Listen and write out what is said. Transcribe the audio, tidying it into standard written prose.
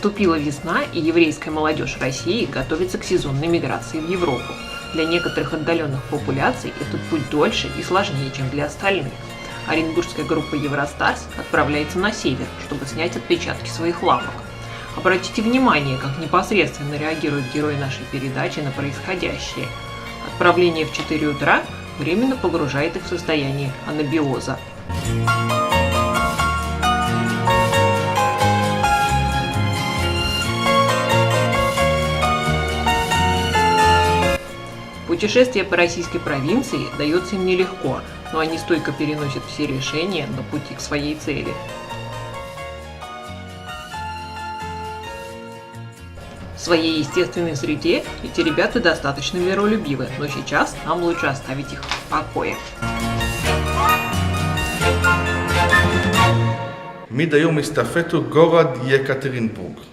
Наступила весна, и еврейская молодежь России готовится к сезонной миграции в Европу. Для некоторых отдаленных популяций этот путь дольше и сложнее, чем для остальных. Оренбургская группа Евростарс отправляется на север, чтобы снять отпечатки своих лапок. Обратите внимание, как непосредственно реагируют герои нашей передачи на происходящее. Отправление в 4 утра временно погружает их в состояние анабиоза. Путешествие по российской провинции дается им нелегко, но они стойко переносят все решения на пути к своей цели. В своей естественной среде эти ребята достаточно миролюбивы, но сейчас нам лучше оставить их в покое. מדי יום הסתפתו גורד יקטרינבורג.